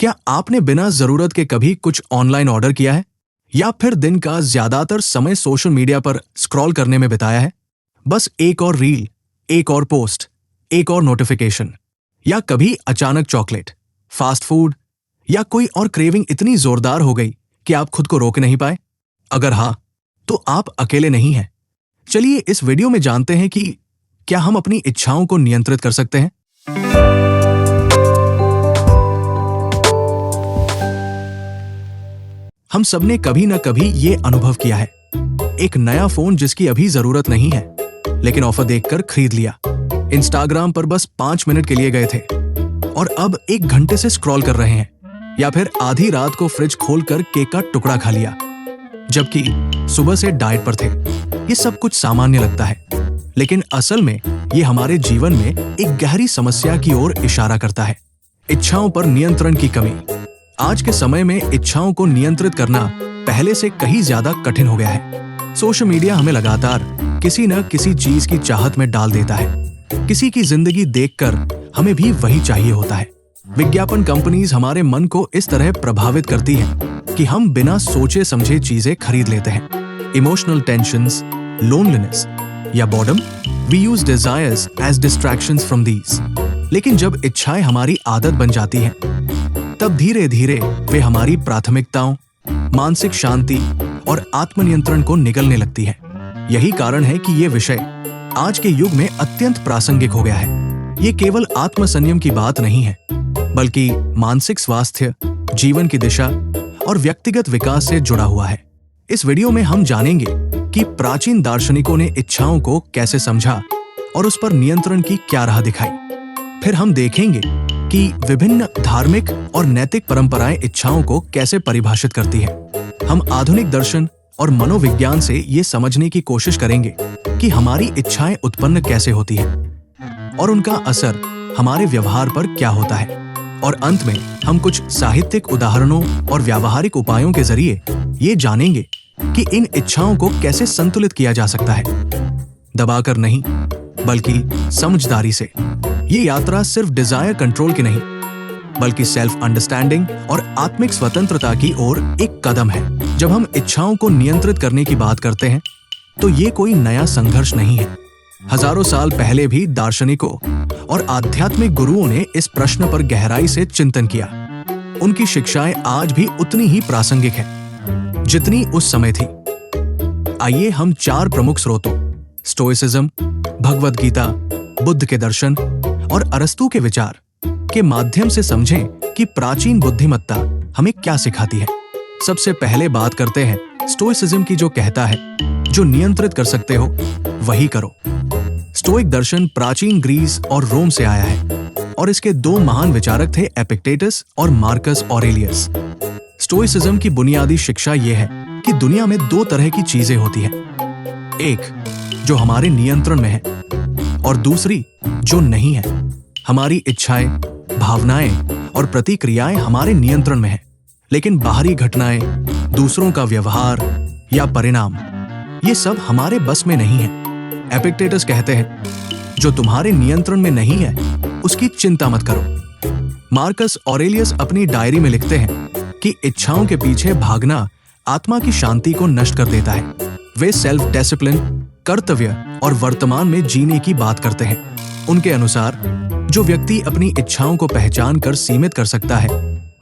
क्या आपने बिना जरूरत के कभी कुछ ऑनलाइन ऑर्डर किया है या फिर दिन का ज्यादातर समय सोशल मीडिया पर स्क्रॉल करने में बिताया है? बस एक और रील, एक और पोस्ट, एक और नोटिफिकेशन, या कभी अचानक चॉकलेट, फास्ट फूड या कोई और क्रेविंग इतनी जोरदार हो गई कि आप खुद को रोक नहीं पाए? अगर हाँ, तो आप अकेले नहीं हैं। चलिए इस वीडियो में जानते हैं कि क्या हम अपनी इच्छाओं को नियंत्रित कर सकते हैं। हम सबने कभी न कभी ये अनुभव किया है, एक नया फोन जिसकी अभी जरूरत नहीं है, लेकिन ऑफर देखकर खरीद लिया। इंस्टाग्राम पर बस 5 मिनट के लिए गए थे और अब 1 घंटे से स्क्रॉल कर रहे हैं। या फिर आधी रात को फ्रिज खोलकर केक का टुकड़ा खा लिया, जबकि सुबह से डाइट पर थे। ये सब कुछ सामान्य लगता है, लेकिन असल में ये हमारे जीवन में एक गहरी समस्या की ओर इशारा करता है, इच्छाओं पर नियंत्रण की कमी। आज के समय में इच्छाओं को नियंत्रित करना पहले से कहीं ज्यादा कठिन हो गया है। सोशल मीडिया हमें लगातार किसी न किसी चीज की चाहत में डाल देता है। किसी की जिंदगी देखकर हमें भी वही चाहिए होता है। विज्ञापन कंपनीज हमारे मन को इस तरह प्रभावित करती हैं कि हम बिना सोचे समझे चीजें खरीद लेते हैं। इमोशनल टेंशंस, लोनलीनेस या boredom, we use desires as distractions from these. लेकिन जब इच्छाएं हमारी आदत बन जाती हैं, तब धीरे धीरे वे हमारी प्राथमिकताओं, मानसिक शांति और आत्मनियंत्रण को निगलने लगती है। यही कारण है कि ये विषय आज के युग में अत्यंत प्रासंगिक हो गया है। ये केवल आत्मसंयम की बात नहीं है, बल्कि मानसिक स्वास्थ्य, जीवन की दिशा और व्यक्तिगत विकास से जुड़ा हुआ है। इस वीडियो में हम जानेंगे कि प्राचीन दार्शनिकों ने इच्छाओं को कैसे समझा और उस पर नियंत्रण की क्या राह दिखाई। फिर हम देखेंगे कि विभिन्न धार्मिक और नैतिक परंपराएं इच्छाओं को कैसे परिभाषित करती है। हम आधुनिक दर्शन और मनोविज्ञान से ये समझने की कोशिश करेंगे कि हमारी इच्छाएं उत्पन्न कैसे होती हैं और उनका असर हमारे व्यवहार पर क्या होता है। और अंत में हम कुछ साहित्यिक उदाहरणों और व्यावहारिक उपायों के जरिए ये जानेंगे कि इन इच्छाओं को कैसे संतुलित किया जा सकता है, दबाकर नहीं बल्कि समझदारी से। ये यात्रा सिर्फ डिजायर कंट्रोल की नहीं, बल्कि सेल्फ अंडरस्टैंडिंग और आत्मिक स्वतंत्रता की ओर एक कदम है। जब हम इच्छाओं को नियंत्रित करने की बात करते हैं, तो ये कोई नया संघर्ष नहीं है। हजारों साल पहले भी दार्शनिकों और आध्यात्मिक गुरुओं ने इस प्रश्न पर गहराई से चिंतन किया। उनकी शिक्षाएं आज भी उतनी ही प्रासंगिक हैं जितनी उस समय थी। आइए हम 4 प्रमुख स्रोतों, स्टोइसिज्म, भगवद गीता, बुद्ध के दर्शन और अरस्तू के विचार के माध्यम से समझें कि प्राचीन बुद्धिमत्ता हमें क्या सिखाती है। सबसे पहले बात करते हैं स्टोइसिज्म की, जो कहता है जो नियंत्रित कर सकते हो वही करो। स्टोइक दर्शन प्राचीन ग्रीस और रोम से आया है और इसके 2 महान विचारक थे, एपिक्टेटस और मार्कस ऑरेलियस। स्टोइसिज्म की बुनियादी शिक्षा यह है कि दुनिया में 2 तरह की चीजें होती हैं, एक जो हमारे नियंत्रण में है और दूसरी जो नहीं है। हमारी इच्छाएं, भावनाएं और प्रतिक्रियाएं हमारे नियंत्रण में है, लेकिन बाहरी घटनाएं, दूसरों का व्यवहार या परिणाम, ये सब हमारे बस में नहीं है। एपिक्टेटस कहते हैं जो तुम्हारे नियंत्रण में नहीं है उसकी चिंता मत करो। मार्कस ऑरेलियस अपनी डायरी में लिखते हैं कि इच्छाओं के पीछे भागना आत्मा की शांति को नष्ट कर देता है। वे सेल्फ डिसिप्लिन, कर्तव्य और वर्तमान में जीने की बात करते हैं। उनके अनुसार जो व्यक्ति अपनी इच्छाओं को पहचान कर सीमित कर सकता है,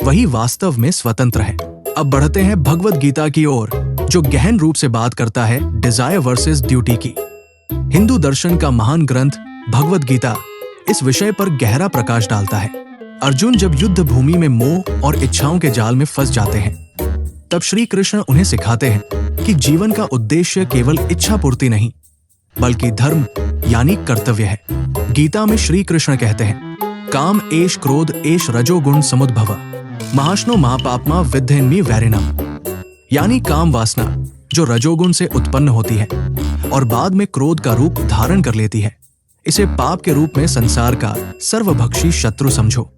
वही वास्तव में स्वतंत्र है। अब बढ़ते हैं भगवद गीता की ओर, जो गहन रूप से बात करता है डिजायर वर्सेस ड्यूटी की। हिंदू दर्शन का महान ग्रंथ भगवद गीता इस विषय पर गहरा प्रकाश डालता है। अर्जुन जब युद्ध भूमि में मोह और इच्छाओं के जाल में फंस जाते हैं, तब श्री कृष्ण उन्हें सिखाते हैं कि जीवन का उद्देश्य केवल इच्छा पूर्ति नहीं, बल्कि धर्म यानी कर्तव्य है। गीता में श्री कृष्ण कहते हैं, काम एष क्रोध एष रजोगुण समुद्भव महाशनो महापापमा विद्धेन्मी वैरिणम। यानी काम वासना जो रजोगुण से उत्पन्न होती है और बाद में क्रोध का रूप धारण कर लेती है, इसे पाप के रूप में संसार का सर्वभक्षी शत्रु समझो।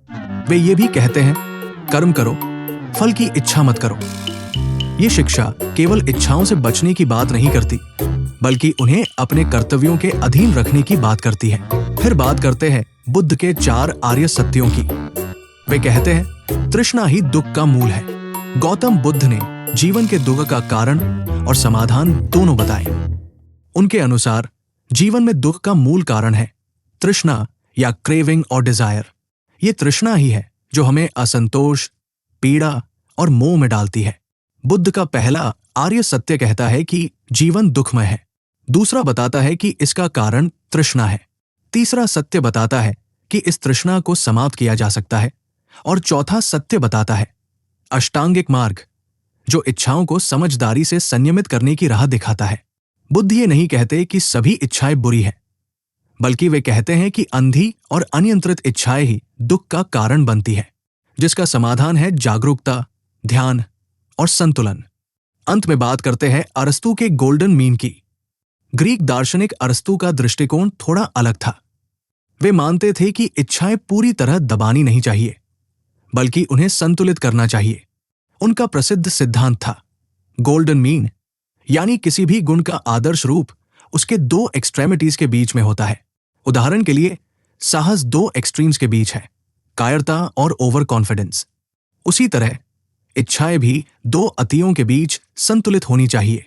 वे ये भी कहते हैं, कर्म करो, फल की इच्छा मत करो। ये शिक्षा केवल इच्छाओं से बचने की बात नहीं करती, बल्कि उन्हें अपने कर्तव्यों के अधीन रखने की बात करती है। फिर बात करते हैं बुद्ध के 4 आर्य सत्यों की। वे कहते हैं तृष्णा ही दुख का मूल है। गौतम बुद्ध ने जीवन के दुख का कारण और समाधान दोनों बताए। उनके अनुसार जीवन में दुख का मूल कारण है तृष्णा या क्रेविंग और डिजायर। ये तृष्णा ही है जो हमें असंतोष, पीड़ा और मोह में डालती है। बुद्ध का पहला आर्य सत्य कहता है कि जीवन दुखमय है। दूसरा बताता है कि इसका कारण तृष्णा है। तीसरा सत्य बताता है कि इस तृष्णा को समाप्त किया जा सकता है। और चौथा सत्य बताता है अष्टांगिक मार्ग, जो इच्छाओं को समझदारी से संयमित करने की राह दिखाता है। बुद्ध ये नहीं कहते कि सभी इच्छाएं बुरी हैं, बल्कि वे कहते हैं कि अंधी और अनियंत्रित इच्छाएं ही दुख का कारण बनती है, जिसका समाधान है जागरूकता, ध्यान और संतुलन। अंत में बात करते हैं अरस्तु के गोल्डन मीन की। ग्रीक दार्शनिक अरस्तु का दृष्टिकोण थोड़ा अलग था। वे मानते थे कि इच्छाएं पूरी तरह दबानी नहीं चाहिए, बल्कि उन्हें संतुलित करना चाहिए। उनका प्रसिद्ध सिद्धांत था गोल्डन मीन, यानी किसी भी गुण का आदर्श रूप उसके दो एक्सट्रेमिटीज के बीच में होता है। उदाहरण के लिए साहस दो एक्सट्रीम्स के बीच है, कायरता और ओवर कॉन्फिडेंस। उसी तरह इच्छाएं भी दो अतियों के बीच संतुलित होनी चाहिए।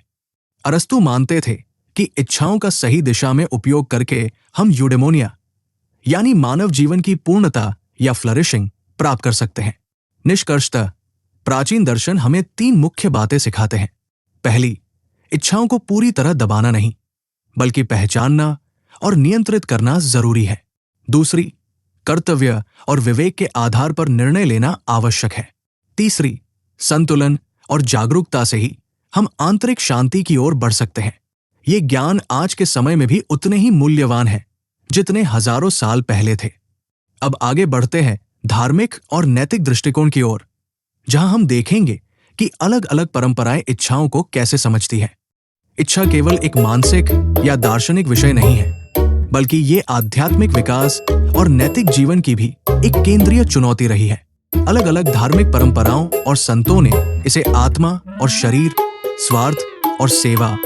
अरस्तु मानते थे कि इच्छाओं का सही दिशा में उपयोग करके हम यूडेमोनिया यानी मानव जीवन की पूर्णता या फ्लरिशिंग प्राप्त कर सकते हैं। निष्कर्षतः प्राचीन दर्शन हमें तीन मुख्य बातें सिखाते हैं। पहली, इच्छाओं को पूरी तरह दबाना नहीं, बल्कि पहचानना और नियंत्रित करना जरूरी है। दूसरी, कर्तव्य और विवेक के आधार पर निर्णय लेना आवश्यक है। तीसरी, संतुलन और जागरूकता से ही हम आंतरिक शांति की ओर बढ़ सकते हैं। ये ज्ञान आज के समय में भी उतने ही मूल्यवान है जितने हजारों साल पहले थे। अब आगे बढ़ते हैं धार्मिक और नैतिक दृष्टिकोण की ओर, जहां हम देखेंगे कि अलग अलग परंपराएं इच्छाओं को कैसे समझती हैं। इच्छा केवल एक मानसिक या दार्शनिक विषय नहीं है, बल्कि ये आध्यात्मिक विकास और नैतिक जीवन की भी एक केंद्रीय चुनौती रही है। अलग अलग धार्मिक परंपराओं और संतों ने इसे आत्मा और शरीर, स्वार्थ और सेवा,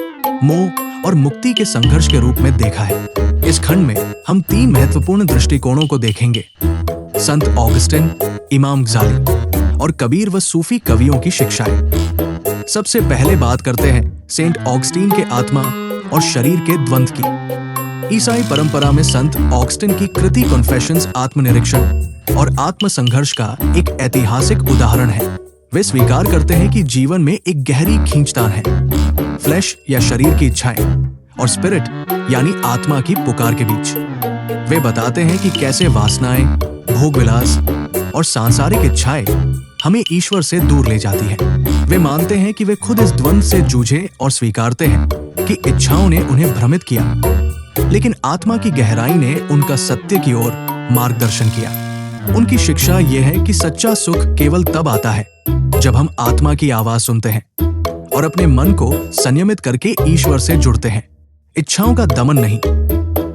मोह और मुक्ति के संघर्ष के रूप में देखा है। इस खंड में हम तीन महत्वपूर्ण दृष्टिकोणों को देखेंगे: संत ऑगस्टिन, इमाम गजाली और कबीर व सूफी कवियों की शिक्षाएं। सबसे पहले बात करते हैं सेंट ऑगस्टीन के आत्मा और शरीर के द्वंद्व की। ईसाई परंपरा में संत ऑगस्टिन की कृति कॉन्फेशंस आत्मनिरीक्षण और आत्मसंघर्ष का एक ऐतिहासिक उदाहरण है। वे स्वीकार करते हैं कि जीवन में एक गहरी खींचतान है, फ्लैश या शरीर की इच्छाएं और स्पिरिट यानी आत्मा की पुकार के बीच। वे बताते हैं कि कैसे वासनाएं, भोग विलास और सांसारिक इच्छाएं हमें ईश्वर से दूर ले जाती है। वे मानते हैं कि वे खुद इस द्वंद्व से जूझे और स्वीकारते हैं कि इच्छाओं ने उन्हें भ्रमित किया, लेकिन आत्मा की गहराई ने उनका सत्य की ओर मार्गदर्शन किया। उनकी शिक्षा यह है कि सच्चा सुख केवल तब आता है जब हम आत्मा की आवाज सुनते हैं और अपने मन को संयमित करके ईश्वर से जुड़ते हैं। इच्छाओं का दमन नहीं,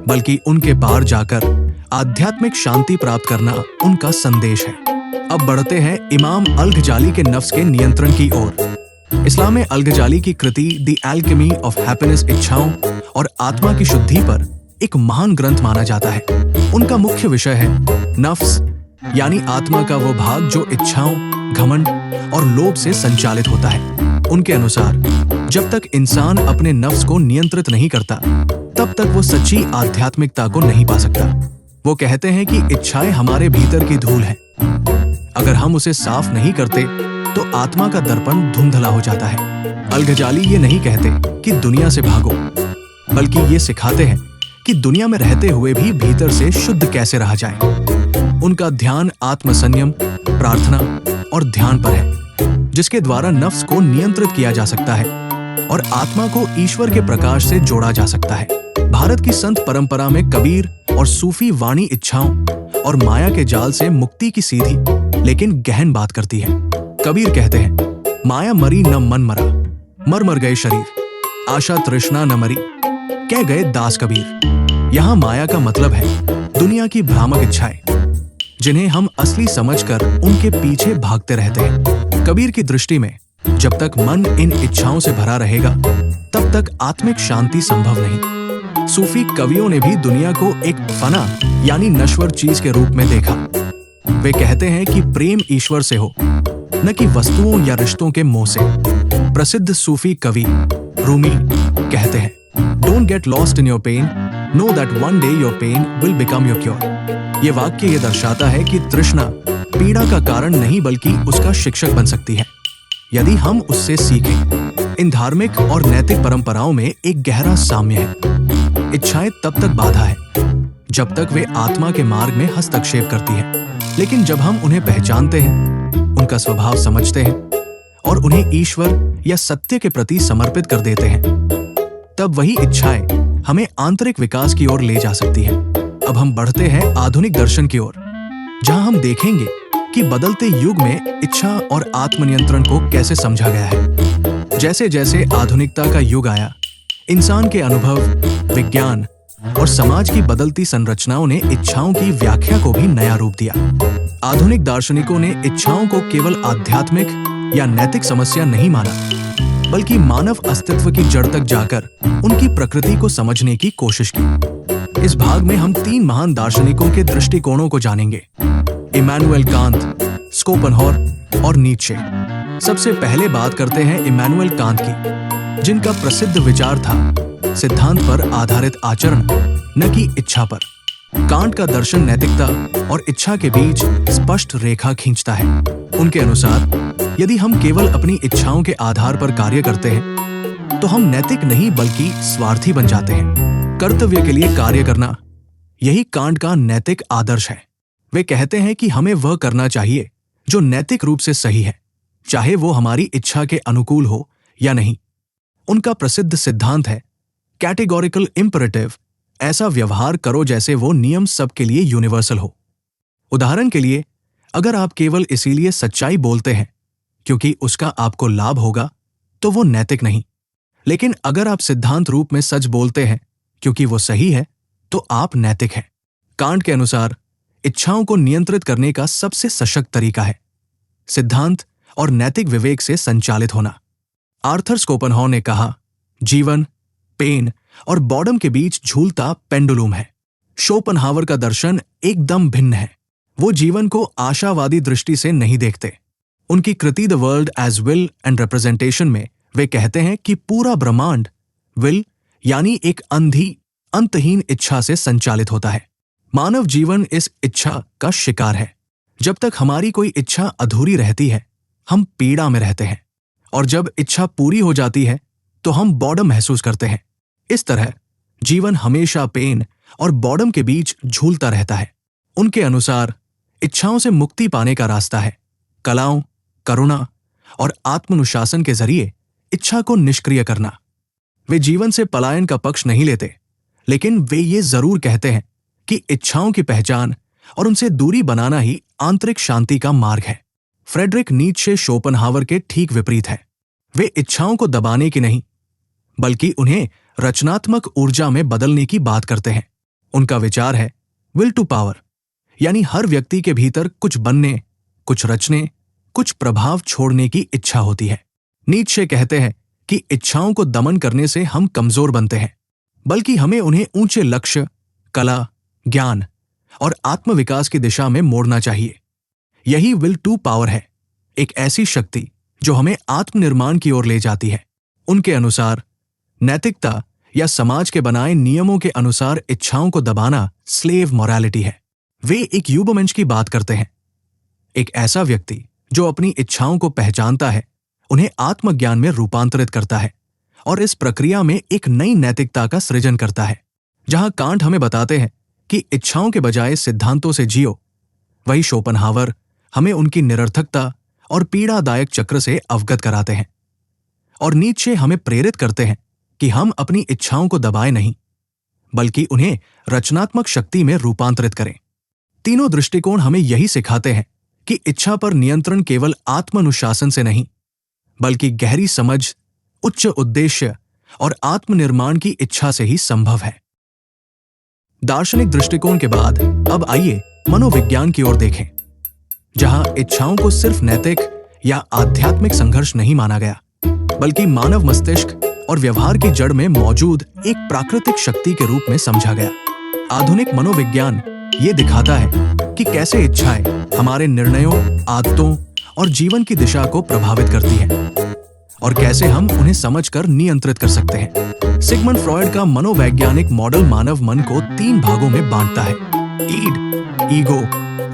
बल्कि उनके पार जाकर आध्यात्मिक शांति प्राप्त करना उनका संदेश है। अब बढ़ते हैं इमाम अल-गजाली के नफ्स के नियंत्रण की ओर। इस्लाम में अल-गजाली की कृति द एल्केमी ऑफ हैप्पीनेस इच्छाओं और आत्मा की शुद्धि पर एक महान ग्रंथ माना जाता है। उनका मुख्य विषय है नफ्स यानी आत्मा का वो भाग जो इच्छाओं, घमंड और लोभ से संचालित होता है। उनके अनुसार जब तक इंसान अपने नफ्स को नियंत्रित नहीं करता, तब तक वो सच्ची आध्यात्मिकता को नहीं पा सकता। वो कहते हैं कि इच्छाएं हमारे भीतर की धूल है। अगर हम उसे साफ नहीं करते तो आत्मा का दर्पण धुंधला हो जाता है। अल-गजाली ये नहीं कहते कि दुनिया से भागो, बल्कि ये सिखाते हैं कि दुनिया में रहते हुए भी भीतर से शुद्ध कैसे रहा जाए। उनका ध्यान आत्मसंयम, प्रार्थना और ध्यान पर है, जिसके द्वारा नफ्स को नियंत्रित किया जा सकता है और आत्मा को ईश्वर के प्रकाश से जोड़ा जा सकता है। भारत की संत परंपरा में कबीर और सूफी वाणी इच्छाओं और माया के जाल से मुक्ति की सीधी लेकिन गहन बात करती है। कबीर कहते हैं, माया मरी न मन मरा, मर मर गए शरीर, आशा तृष्णा न मरी, कह गए दास कबीर। यहाँ माया का मतलब है दुनिया की भ्रामक इच्छाएं, जिन्हें हम असली समझकर उनके पीछे भागते रहते हैं। कबीर की दृष्टि में जब तक मन इन इच्छाओं से भरा रहेगा, तब तक आत्मिक शांति संभव नहीं। सूफी कवियों ने भी दुनिया को एक फना यानी नश्वर चीज के रूप में देखा। वे कहते हैं कि प्रेम ईश्वर से हो, न कि वस्तुओं या रिश्तों के मोह से। प्रसिद्ध सूफी कवि रूमी कहते हैं, don't get lost in your pain, know that one day your pain will become your cure. ये वाक्य ये दर्शाता है कि तृष्णा पीड़ा का कारण नहीं बल्कि उसका शिक्षक बन सकती है, यदि हम उससे सीखें। इन धार्मिक और नैतिक परंपराओं में एक गहरा साम्य है। इच्छाएं तब तक बाधा है जब तक वे आत्मा के मार्ग में हस्तक्षेप करती हैं। लेकिन जब हम उन्हें पहचानते हैं, उनका स्वभाव समझते हैं और उन्हें ईश्वर या सत्य के प्रति समर्पित कर देते हैं, तब वही इच्छाएं हमें आंतरिक विकास की ओर ले जा सकती हैं। अब हम बढ़ते हैं आधुनिक दर्शन की ओर, जहां हम देखेंगे कि बदलते युग में इच्छा और आत्मनियंत्रण को कैसे समझा गया है। जैसे जैसे आधुनिकता का युग आया, इंसान के अनुभव, विज्ञान और समाज की बदलती संरचनाओं ने इच्छाओं की व्याख्या को भी नया रूप दिया। आधुनिक दार्शनिकों ने इच्छाओं को केवल आध्यात्मिक या नैतिक समस्या नहीं माना, बल्कि मानव अस्तित्व की जड़ तक जाकर उनकी प्रकृति को समझने की कोशिश की। इस भाग में हम 3 महान दार्शनिकों के दृष्टिकोणों को जानेंगे, इमैनुएल कांत, स्कोपेनहावर और नीत्शे। सबसे पहले बात करते हैं इमैनुएल कांत की, जिनका प्रसिद्ध विचार था सिद्धांत पर आधारित आचरण, न कि इच्छा पर। कांट का दर्शन नैतिकता और इच्छा के बीच स्पष्ट रेखा खींचता है। उनके अनुसार यदि हम केवल अपनी इच्छाओं के आधार पर कार्य करते हैं, तो हम नैतिक नहीं बल्कि स्वार्थी बन जाते हैं। कर्तव्य के लिए कार्य करना, यही कांट का नैतिक आदर्श है। वे कहते हैं कि हमें वह करना चाहिए जो नैतिक रूप से सही है, चाहे वो हमारी इच्छा के अनुकूल हो या नहीं। उनका प्रसिद्ध सिद्धांत है कैटेगोरिकल इम्परेटिव, ऐसा व्यवहार करो जैसे वो नियम सबके लिए यूनिवर्सल हो। उदाहरण के लिए, अगर आप केवल इसीलिए सच्चाई बोलते हैं क्योंकि उसका आपको लाभ होगा, तो वो नैतिक नहीं। लेकिन अगर आप सिद्धांत रूप में सच बोलते हैं क्योंकि वो सही है, तो आप नैतिक हैं। कांट के अनुसार इच्छाओं को नियंत्रित करने का सबसे सशक्त तरीका है सिद्धांत और नैतिक विवेक से संचालित होना। आर्थर स्कोपेनहावर ने कहा, जीवन पेन और बॉर्डम के बीच झूलता पेंडुलम है। शोपेनहावर का दर्शन एकदम भिन्न है। वो जीवन को आशावादी दृष्टि से नहीं देखते। उनकी कृति the world as will and representation में वे कहते हैं कि पूरा ब्रह्मांड विल यानी एक अंधी अंतहीन इच्छा से संचालित होता है। मानव जीवन इस इच्छा का शिकार है। जब तक हमारी कोई इच्छा अधूरी रहती है, हम पीड़ा में रहते हैं, और जब इच्छा पूरी हो जाती है तो हम बॉर्डम महसूस करते हैं। इस तरह जीवन हमेशा पेन और बॉर्डम के बीच झूलता रहता है। उनके अनुसार इच्छाओं से मुक्ति पाने का रास्ता है कलाओं, करुणा और आत्मानुशासन के जरिए इच्छा को निष्क्रिय करना। वे जीवन से पलायन का पक्ष नहीं लेते, लेकिन वे ये जरूर कहते हैं कि इच्छाओं की पहचान और उनसे दूरी बनाना ही आंतरिक शांति का मार्ग है। फ्रेडरिक नीत्शे शोपेनहावर के ठीक विपरीत है। वे इच्छाओं को दबाने की नहीं, बल्कि उन्हें रचनात्मक ऊर्जा में बदलने की बात करते हैं। उनका विचार है विल टू पावर, यानी हर व्यक्ति के भीतर कुछ बनने, कुछ रचने, कुछ प्रभाव छोड़ने की इच्छा होती है। नीत्शे कहते हैं कि इच्छाओं को दमन करने से हम कमजोर बनते हैं, बल्कि हमें उन्हें ऊंचे लक्ष्य, कला, ज्ञान और आत्मविकास की दिशा में मोड़ना चाहिए। यही विल टू पावर है, एक ऐसी शक्ति जो हमें आत्मनिर्माण की ओर ले जाती है। उनके अनुसार नैतिकता या समाज के बनाए नियमों के अनुसार इच्छाओं को दबाना स्लेव मोरालिटी है। वे एक युवमंच की बात करते हैं, एक ऐसा व्यक्ति जो अपनी इच्छाओं को पहचानता है, उन्हें आत्मज्ञान में रूपांतरित करता है और इस प्रक्रिया में एक नई नैतिकता का सृजन करता है। जहां कांट हमें बताते हैं कि इच्छाओं के बजाय सिद्धांतों से जियो, वही शोपेनहावर हमें उनकी निरर्थकता और पीड़ादायक चक्र से अवगत कराते हैं। और नीत्शे हमें प्रेरित करते हैं कि हम अपनी इच्छाओं को दबाए नहीं, बल्कि उन्हें रचनात्मक शक्ति में रूपांतरित करें। तीनों दृष्टिकोण हमें यही सिखाते हैं कि इच्छा पर नियंत्रण केवल आत्मानुशासन से नहीं, बल्कि गहरी समझ, उच्च उद्देश्य और आत्मनिर्माण की इच्छा से ही संभव है। दार्शनिक दृष्टिकोण के बाद अब आइए मनोविज्ञान की ओर देखें, जहां इच्छाओं को सिर्फ नैतिक या आध्यात्मिक संघर्ष नहीं माना गया, बल्कि मानव मस्तिष्क और व्यवहार की जड़ में मौजूद एक प्राकृतिक शक्ति के रूप में समझा गया। आधुनिक मनोविज्ञान ये दिखाता है कि कैसे इच्छाएं हमारे निर्णयों, आदतों और जीवन की दिशा को प्रभावित करती हैं और कैसे हम उन्हें समझकर नियंत्रित कर सकते हैं। सिगमंड फ्रॉयड का मनोवैज्ञानिक मॉडल मानव मन को 3 भागों में बांटता है: ईड, ईगो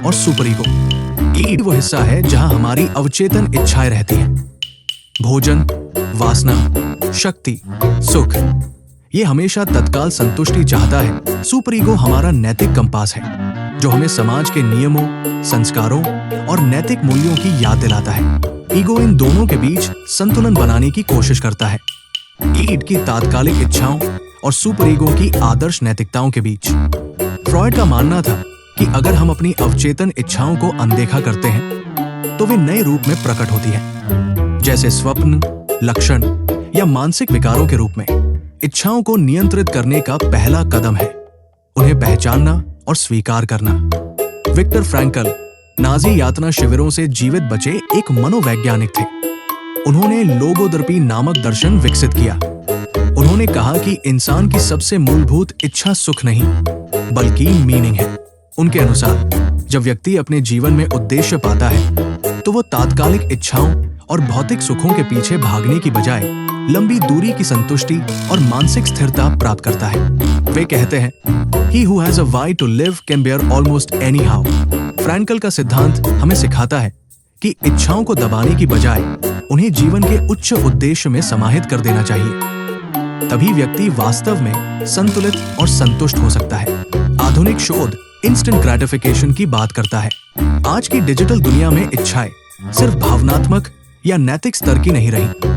और सुपर ईगो। ईड वो हिस्सा है जहां हमारी अवचेतन इच्छाएं रहती हैं। भोजन, वासना, शक्ति, सुख, ये हमेशा तत्काल संतुष्टि चाहता है। सुपर ईगो हमारा नैतिक कंपास है जो हमें समाज के नियमों, संस्कारों और नैतिक मूल्यों की याद दिलाता है। ईगो इन दोनों के बीच संतुलन बनाने की कोशिश करता है, ईड की तात्कालिक इच्छाओं और सुपर ईगो की आदर्श नैतिकताओं के बीच। फ्रॉयड का मानना था कि अगर हम अपनी अवचेतन इच्छाओं को अनदेखा करते हैं तो वे नए रूप में प्रकट होती हैं, जैसे स्वप्न, लक्षण या मानसिक विकारों के रूप में। इच्छाओं को नियंत्रित करने का पहला कदम है उन्हें पहचानना और स्वीकार करना। विक्टर फ्रैंकल नाजी यातना शिविरों से जीवित बचे एक मनोवैज्ञानिक थे। उन्होंने लोगोदर्पी नामक दर्शन विकसित किया। उन्होंने कहा कि इंसान की सबसे मूलभूत इच्छा सुख नहीं बल्कि मीनिंग है। उनके अनुसार जब व्यक्ति अपने जीवन में उद्देश्य पाता है तो वो तात्कालिक इच्छाओं और भौतिक सुखों के पीछे भागने की बजाय लंबी दूरी की संतुष्टि और मानसिक स्थिरता प्राप्त करता है। वे कहते हैं, He who has a why to live can bear almost anyhow। Frankl का सिद्धांत हमें सिखाता है कि इच्छाओं को दबाने की बजाय उन्हें जीवन के उच्च उद्देश्य में समाहित कर देना चाहिए। तभी व्यक्ति वास्तव में संतुलित और संतुष्ट हो सकता है। आधुनिक शोध इंस्टेंट ग्रेटिफिकेशन की बात करता है। आज की डिजिटल दुनिया में इच्छाएं सिर्फ भावनात्मक या नैतिक स्तर की नहीं रही,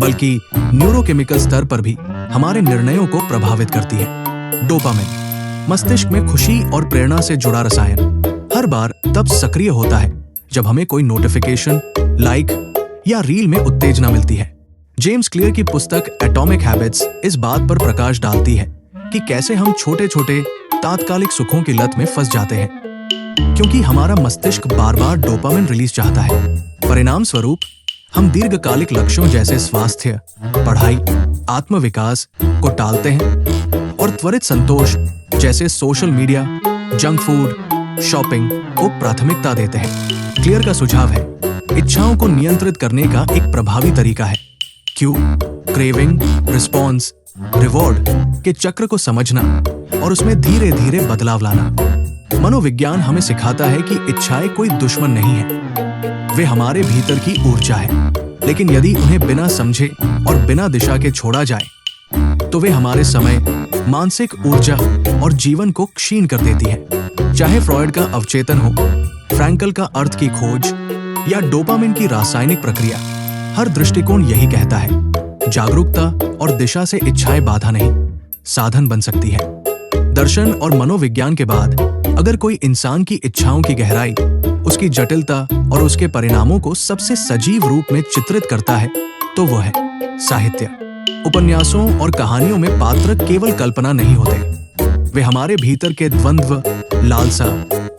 बल्कि न्यूरोकेमिकल स्तर पर भी हमारे निर्णयों को प्रभावित करती है। डोपामिन मस्तिष्क में खुशी और प्रेरणा से जुड़ा रसायन हर बार तब सक्रिय होता है जब हमें कोई नोटिफिकेशन, लाइक या रील में उत्तेजना मिलती है। जेम्स क्लियर की पुस्तक एटॉमिक हैबिट्स इस बात पर प्रकाश डालती है कि कैसे हम छोटे छोटे तात्कालिक सुखों की लत में फंस जाते हैं, क्योंकि हमारा मस्तिष्क बार बार डोपामिन रिलीज चाहता है। परिणाम स्वरूप हम दीर्घकालिक लक्ष्यों जैसे स्वास्थ्य, पढ़ाई, आत्मविकास को टालते हैं और त्वरित संतोष जैसे social media, junk food, shopping को प्राथमिकता देते हैं। क्लियर का सुझाव है, इच्छाओं को नियंत्रित करने का एक प्रभावी तरीका है क्यू, क्रेविंग, रिस्पॉन्स, रिवॉर्ड के चक्र को समझना और उसमें धीरे धीरे बदलाव लाना। मनोविज्ञान हमें सिखाता है कि इच्छाएं कोई दुश्मन नहीं है, वे हमारे भीतर की ऊर्जा है। लेकिन यदि उन्हें बिना समझे और बिना दिशा के छोड़ा जाए तो वे हमारे समय, मानसिक ऊर्जा और जीवन को क्षीण कर देती है। चाहे फ्रॉयड का अवचेतन हो, फ्रैंकल का अर्थ की खोज या डोपामिन की रासायनिक प्रक्रिया, हर दृष्टिकोण यही कहता है, जागरूकता और दिशा से इच्छाएं बाधा नहीं, साधन बन सकती है। दर्शन और मनोविज्ञान के बाद अगर कोई इंसान की इच्छाओं की गहराई, उसकी जटिलता और उसके परिणामों को सबसे सजीव रूप में चित्रित करता है तो वो है साहित्य। उपन्यासों और कहानियों में पात्र केवल कल्पना नहीं होते, वे हमारे भीतर के द्वंद्व, लालसा,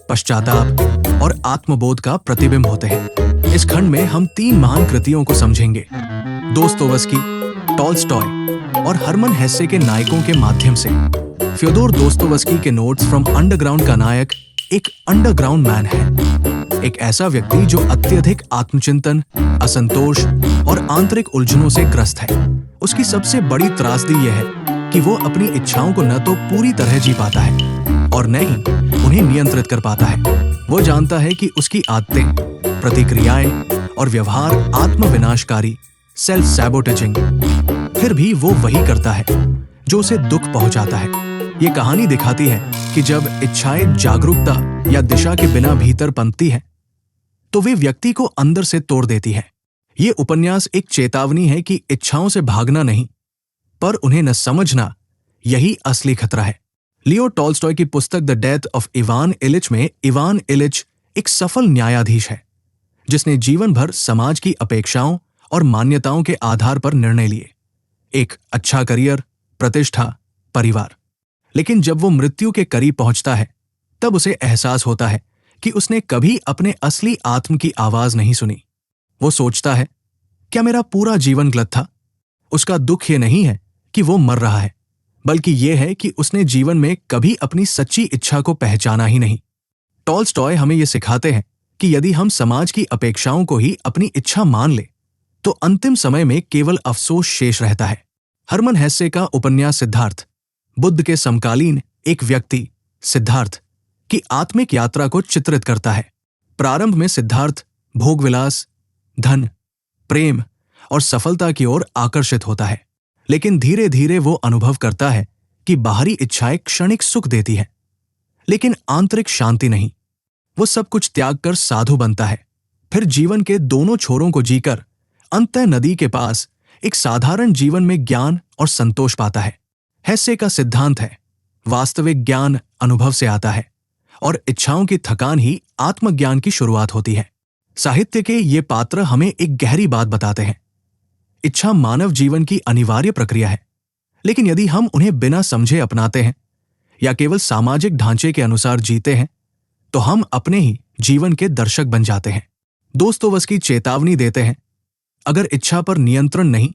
पश्चाताप और आत्मबोध का प्रतिबिंब होते हैं। इस खंड में हम 3 महान कृतियों को समझेंगे, दोस्तोवस्की, टॉल्स्टॉय और हरमन हेसे के नायकों के माध्यम से। फ्योदोर दोस्तोवस्की के नोट्स फ्रॉम अंडरग्राउंड का नायक एक अंडरग्राउंड मैन है, एक ऐसा व्यक्ति जो अत्यधिक आत्मचिंतन, असंतोष और आंतरिक उलझनों से ग्रस्त है। उसकी सबसे बड़ी त्रासदी यह है कि वो अपनी इच्छाओं को न तो पूरी तरह जी पाता है और न ही उन्हें नियंत्रित कर पाता है। वो जानता है कि उसकी आदतें, प्रतिक्रियाएं और व्यवहार आत्मविनाशकारी, सेल्फ सैबोटेजिंग, फिर भी वो वही करता है जो उसे दुख पहुंचाता है। ये कहानी दिखाती है कि जब इच्छाएं जागरूकता या दिशा के बिना भीतर पनपती है तो वे व्यक्ति को अंदर से तोड़ देती है। ये उपन्यास एक चेतावनी है कि इच्छाओं से भागना नहीं, पर उन्हें न समझना यही असली खतरा है। लियो टॉल्स्टॉय की पुस्तक the death of Ivan Ilyich में इवान इलिच एक सफल न्यायाधीश है जिसने जीवन भर समाज की अपेक्षाओं और मान्यताओं के आधार पर निर्णय लिए, एक अच्छा करियर, प्रतिष्ठा, परिवार। लेकिन जब वो मृत्यु के करीब पहुंचता है तब उसे एहसास होता है कि उसने कभी अपने असली आत्म की आवाज नहीं सुनी। वो सोचता है, क्या मेरा पूरा जीवन गलत था? उसका दुख ये नहीं है कि वो मर रहा है, बल्कि ये है कि उसने जीवन में कभी अपनी सच्ची इच्छा को पहचाना ही नहीं। टॉल्स्टॉय हमें ये सिखाते हैं कि यदि हम समाज की अपेक्षाओं को ही अपनी इच्छा मान ले तो अंतिम समय में केवल अफसोस शेष रहता है। हरमन हेस्से का उपन्यास सिद्धार्थ बुद्ध के समकालीन एक व्यक्ति सिद्धार्थ की आत्मिक यात्रा को चित्रित करता है। प्रारंभ में सिद्धार्थ भोगविलास, धन, प्रेम और सफलता की ओर आकर्षित होता है, लेकिन धीरे धीरे वो अनुभव करता है कि बाहरी इच्छाएं क्षणिक सुख देती है, लेकिन आंतरिक शांति नहीं। वो सब कुछ त्याग कर साधु बनता है, फिर जीवन के दोनों छोरों को जीकर अंततः नदी के पास एक साधारण जीवन में ज्ञान और संतोष पाता है। हेस्से का सिद्धांत है, वास्तविक ज्ञान अनुभव से आता है और इच्छाओं की थकान ही आत्मज्ञान की शुरुआत होती है। साहित्य के ये पात्र हमें एक गहरी बात बताते हैं। इच्छा मानव जीवन की अनिवार्य प्रक्रिया है, लेकिन यदि हम उन्हें बिना समझे अपनाते हैं या केवल सामाजिक ढांचे के अनुसार जीते हैं तो हम अपने ही जीवन के दर्शक बन जाते हैं। दोस्तोवस्की चेतावनी देते हैं, अगर इच्छा पर नियंत्रण नहीं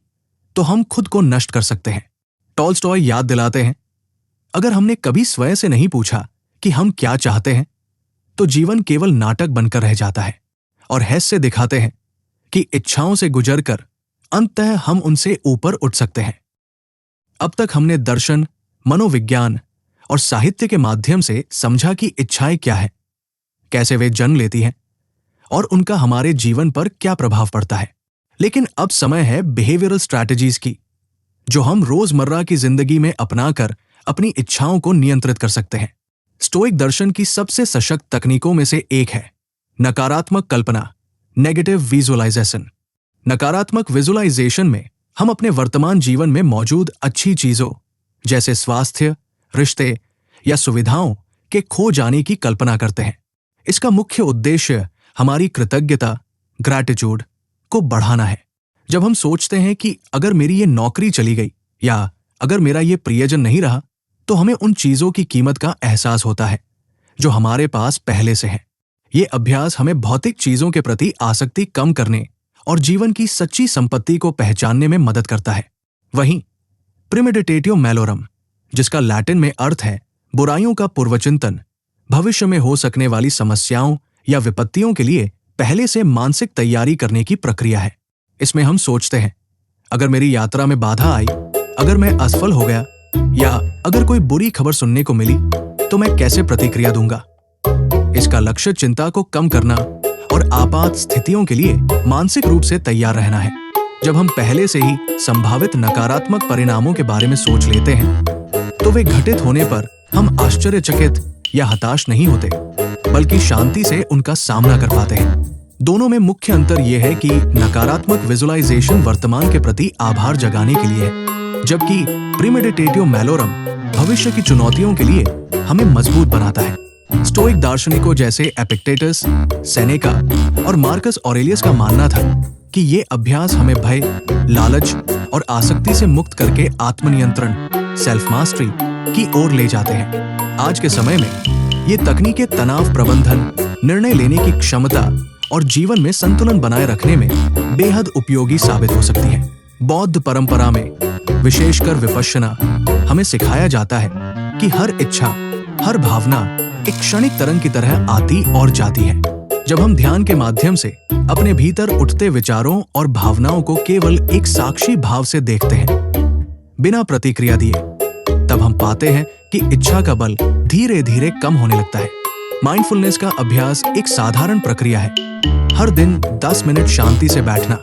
तो हम खुद को नष्ट कर सकते हैं। टॉल्स्टॉय याद दिलाते हैं, अगर हमने कभी स्वयं से नहीं पूछा कि हम क्या चाहते हैं तो जीवन केवल नाटक बनकर रह जाता है। और हेस्से दिखाते हैं कि इच्छाओं से गुजरकर अंततः हम उनसे ऊपर उठ सकते हैं। अब तक हमने दर्शन, मनोविज्ञान और साहित्य के माध्यम से समझा कि इच्छाएं क्या है, कैसे वे जन्म लेती हैं और उनका हमारे जीवन पर क्या प्रभाव पड़ता है। लेकिन अब समय है बिहेवियरल स्ट्रैटेजीज की, जो हम रोजमर्रा की जिंदगी में अपनाकर अपनी इच्छाओं को नियंत्रित कर सकते हैं। स्टोइक दर्शन की सबसे सशक्त तकनीकों में से एक है नकारात्मक कल्पना, नेगेटिव विजुअलाइजेशन। नकारात्मक विजुअलाइजेशन में हम अपने वर्तमान जीवन में मौजूद अच्छी चीजों जैसे स्वास्थ्य, रिश्ते या सुविधाओं के खो जाने की कल्पना करते हैं। इसका मुख्य उद्देश्य हमारी कृतज्ञता, ग्रैटिट्यूड को बढ़ाना है। जब हम सोचते हैं कि अगर मेरी ये नौकरी चली गई या अगर मेरा ये प्रियजन नहीं रहा, तो हमें उन चीजों की कीमत का एहसास होता है जो हमारे पास पहले से है। ये अभ्यास हमें भौतिक चीजों के प्रति आसक्ति कम करने और जीवन की सच्ची संपत्ति को पहचानने में मदद करता है। वहीं प्रीमेडिटेटिव मैलोरम, जिसका लैटिन में अर्थ है बुराइयों का पूर्वचिंतन, भविष्य में हो सकने वाली समस्याओं या विपत्तियों के लिए पहले से मानसिक तैयारी करने की प्रक्रिया है। इसमें हम सोचते हैं, अगर मेरी यात्रा में बाधा आई, अगर मैं असफल हो गया या अगर कोई बुरी खबर सुनने को मिली तो मैं कैसे प्रतिक्रिया दूंगा। इसका लक्ष्य चिंता को कम करना और आपात स्थितियों के लिए मानसिक रूप से तैयार रहना है। जब हम पहले से ही संभावित नकारात्मक परिणामों के बारे में सोच लेते हैं तो वे घटित होने पर हम आश्चर्यचकित या हताश नहीं होते, बल्कि शांति से उनका सामना कर पाते हैं। दोनों में मुख्य अंतर यह है कि नकारात्मक विजुअलाइजेशन वर्तमान के प्रति आभार जगाने के लिए है, जबकि प्रीमेडिटेटिव मैलोरम भविष्य की चुनौतियों के लिए हमें मजबूत बनाता है। स्टोइक दार्शनिकों जैसे एपिक्टेटस, सेनेका और मार्कस ऑरेलियस का मानना था कि ये अभ्यास हमें भय, लालच और आसक्ति से मुक्त करके आत्मनियंत्रण, सेल्फ मास्टरी की ओर ले जाते हैं। आज के समय में ये तकनीकें तनाव प्रबंधन, निर्णय लेने की क्षमता और जीवन में संतुलन बनाए रखने में बेहद उपयोगी साबित हो सकती हैं। बौद्ध परंपरा में, विशेषकर विपश्यना, हमें सिखाया जाता है कि हर इच्छा, हर भावना एक क्षणिक तरंग की तरह आती और जाती है। जब हम ध्यान के माध्यम से अपने भीतर उठते विचारों और भावनाओं को केवल एक साक्षी भाव से देखते हैं, बिना प्रतिक्रिया दिए, तब हम पाते हैं कि इच्छा का बल धीरे धीरे कम होने लगता है। माइंडफुलनेस का अभ्यास एक साधारण प्रक्रिया है। हर दिन 10 मिनट शांति से बैठना,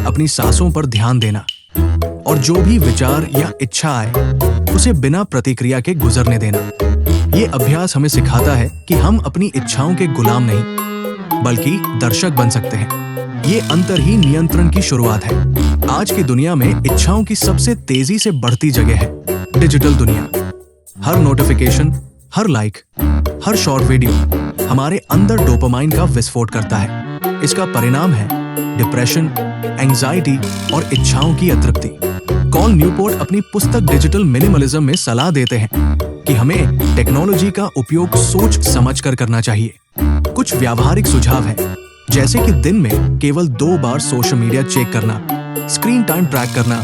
अपनी सांसों पर ध्यान देना और जो भी विचार या इच्छा आए उसे बिना प्रतिक्रिया के गुजरने देना। ये अभ्यास हमें सिखाता है कि हम अपनी इच्छाओं के गुलाम नहीं बल्कि दर्शक बन सकते हैं। ये अंतर ही नियंत्रण की शुरुआत है। आज की दुनिया में इच्छाओं की सबसे तेजी से बढ़ती जगह है डिजिटल दुनिया। हर नोटिफिकेशन, हर लाइक, हर शॉर्ट वीडियो हमारे अंदर डोपामाइन का विस्फोट करता है। इसका परिणाम है डिप्रेशन, एंजाइटी और इच्छाओं की अतृप्ति। कॉल न्यूपोर्ट अपनी पुस्तक डिजिटल मिनिमलिज्म में सलाह देते हैं कि हमें टेक्नोलॉजी का उपयोग सोच समझकर करना चाहिए। कुछ व्यावहारिक सुझाव हैं, जैसे कि दिन में केवल 2 बार सोशल मीडिया चेक करना, स्क्रीन टाइम ट्रैक करना,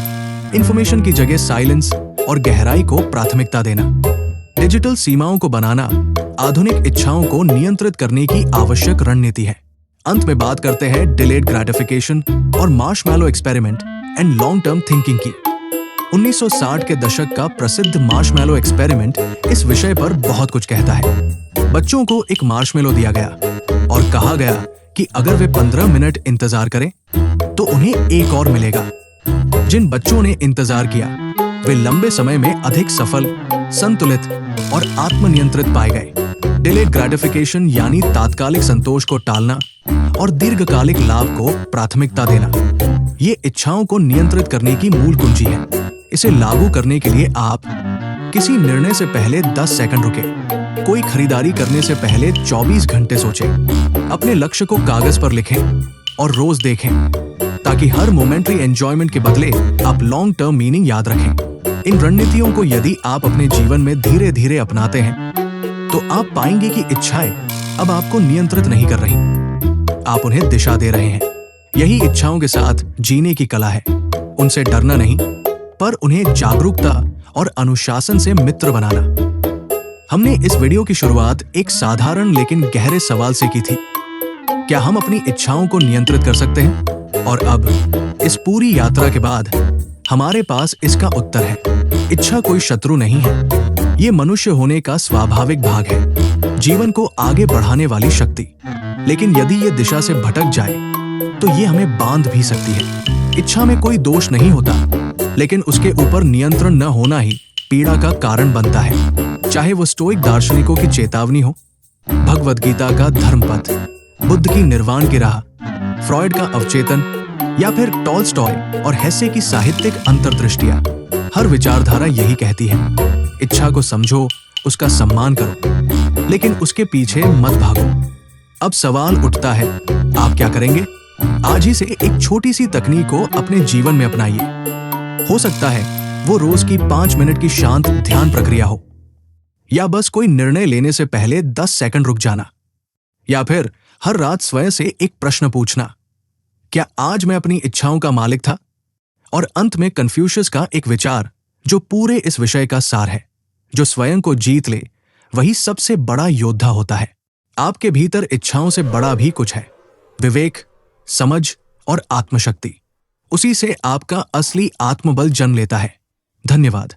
इंफॉर्मेशन की जगह साइलेंस और गहराई को प्राथमिकता देना। डिजिटल सीमाओं को बनाना आधुनिक इच्छाओं को नियंत्रित करने की आवश्यक रणनीति है। अंत में बात करते हैं डिलेड ग्रेटिफिकेशन और Marshmallow experiment and long term thinking की। 1960 के दशक का प्रसिद्ध मार्शमैलो एक्सपेरिमेंट इस विषय पर बहुत कुछ कहता है। बच्चों को एक मार्शमैलो दिया गया और कहा गया कि अगर वे 15 मिनट इंतजार करें तो उन्हें एक और मिलेगा। जिन बच्चों ने इंतजार किया वे लंबे समय में अधिक सफल, संतुलित और आत्मनियंत्रित पाए गए। डिलेड ग्रेटिफिकेशन यानी तात्कालिक संतोष को टालना और दीर्घकालिक लाभ को प्राथमिकता देना, ये इच्छाओं को नियंत्रित करने की मूल कुंजी है। इसे लागू करने के लिए आप किसी निर्णय से पहले 10 सेकंड रुकें, कोई खरीदारी करने से पहले 24 घंटे सोचें, अपने लक्ष्य को कागज पर लिखें और रोज देखें, ताकि हर मोमेंटरी एंजॉयमेंट के बदले आप लॉन्ग टर्म मीनिंग याद रखें। इन रणनीतियों को यदि आप अपने जीवन में धीरे धीरे अपनाते हैं तो आप पाएंगे कि इच्छाएं अब आपको नियंत्रित नहीं कर रही, आप उन्हें दिशा दे रहे हैं। यही इच्छाओं के साथ जीने की कला है। उनसे डरना नहीं, पर उन्हें जागरूकता और अनुशासन से मित्र बनाना। हमने इस वीडियो की शुरुआत एक साधारण लेकिन गहरे सवाल से की थी। क्या हम अपनी इच्छाओं को नियंत्रित कर सकते हैं? और अब इस पूरी यात्रा के बाद हमारे पास इसका उत्तर है। इच्छा कोई शत्रु नहीं है, ये मनुष्य होने का स्वाभाविक भाग है, जीवन को आगे बढ़ाने वाली शक्ति। लेकिन यदि ये दिशा से भटक जाए तो ये हमें बांध भी सकती है। इच्छा में कोई दोष नहीं होता, लेकिन उसके ऊपर नियंत्रण न होना ही पीड़ा का कारण बनता है। चाहे वो स्टोइक दार्शनिकों की चेतावनी हो, भगवद गीता का धर्मपथ, बुद्ध की निर्वाण की राह, फ्रॉयड का अवचेतन या फिर टॉल्स्टॉय और हेसे की साहित्यिक अंतर्दृष्टियां, हर विचारधारा यही कहती है, इच्छा को समझो, उसका सम्मान करो, लेकिन उसके पीछे मत भागो। अब सवाल उठता है, आप क्या करेंगे? आज ही से एक छोटी सी तकनीक को अपने जीवन में अपनाइए। हो सकता है वो रोज की 5 मिनट की शांत ध्यान प्रक्रिया हो, या बस कोई निर्णय लेने से पहले 10 सेकंड रुक जाना, या फिर हर रात स्वयं से एक प्रश्न पूछना, क्या आज मैं अपनी इच्छाओं का मालिक था? और अंत में कन्फ्यूशियस का एक विचार जो पूरे इस विषय का सार है, जो स्वयं को जीत ले वही सबसे बड़ा योद्धा होता है। आपके भीतर इच्छाओं से बड़ा भी कुछ है, विवेक, समझ और आत्मशक्ति। उसी से आपका असली आत्मबल जन्म लेता है। धन्यवाद।